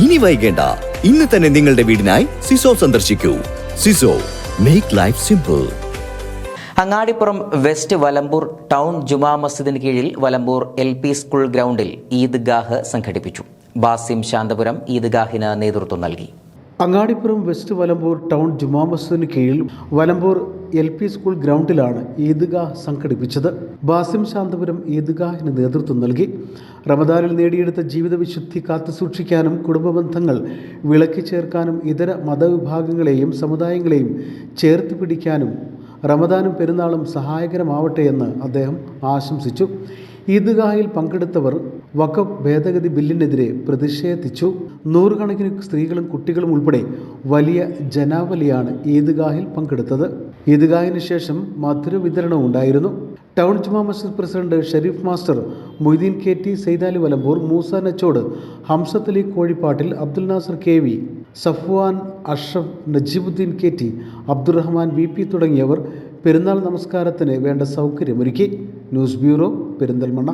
ഇനി വൈകേണ്ട, ഇന്ന് തന്നെ നിങ്ങളുടെ വീടിനായി സിസോ സന്ദർശിക്കൂ. സിസോ, make life simple. Angadipuram west Valambur town ജുമാ മസ്ജിദിന് കീഴിൽ വലമ്പൂർ LP സ്കൂൾ ഗ്രൗണ്ടിൽ ഈദ്ഗാഹ് സംഘടിപ്പിച്ചു. ബാസിം ശാന്തപുരം ഈദ്ഗാഹിന് നേതൃത്വം നൽകി. അങ്ങാടിപ്പുറം വെസ്റ്റ് വലമ്പൂർ ടൗൺ ജുമാ മസ്ജിദിന് കീഴിൽ വലമ്പൂർ LP സ്കൂൾ ഗ്രൗണ്ടിലാണ് ഈദ്ഗാഹ് സംഘടിപ്പിച്ചത്. ബാസിം ശാന്തപുരം ഈദ്ഗാഹിന് നേതൃത്വം നൽകി. റമദാനിൽ നേടിയെടുത്ത ജീവിത വിശുദ്ധി കാത്തുസൂക്ഷിക്കാനും കുടുംബ ബന്ധങ്ങൾ വിളക്കി ചേർക്കാനും ഇതര മതവിഭാഗങ്ങളെയും സമുദായങ്ങളെയും ചേർത്ത് പിടിക്കാനും റമദാനും പെരുന്നാളും സഹായകരമാവട്ടെ എന്ന് അദ്ദേഹം ആശംസിച്ചു. ഈദ്ഗാഹിൽ പങ്കെടുത്തവർ വഖഫ് ഭേദഗതി ബില്ലിനെതിരെ പ്രതിഷേധിച്ചു. നൂറുകണക്കിന് സ്ത്രീകളും കുട്ടികളും ഉൾപ്പെടെ വലിയ ജനാവലിയാണ് ഈദ്ഗാഹിൽ പങ്കെടുത്തത്. ഈദ്ഗാഹിന് ശേഷം മധുര വിതരണവും ഉണ്ടായിരുന്നു. Town Juma Masjid president Sharif master, Moideen KT, Saidali Valambur, Moosa Nachod, Hamsath Ali Kozhippattil, Abdul Nasar KV, Safwan Ashraf, Najeebuddeen KT, Abdurahman VP തുടങ്ങിയവർ പെരുന്നാൾ നമസ്കാരത്തിന് വേണ്ട സൗകര്യമൊരുക്കി. News bureau, Perinthalmanna.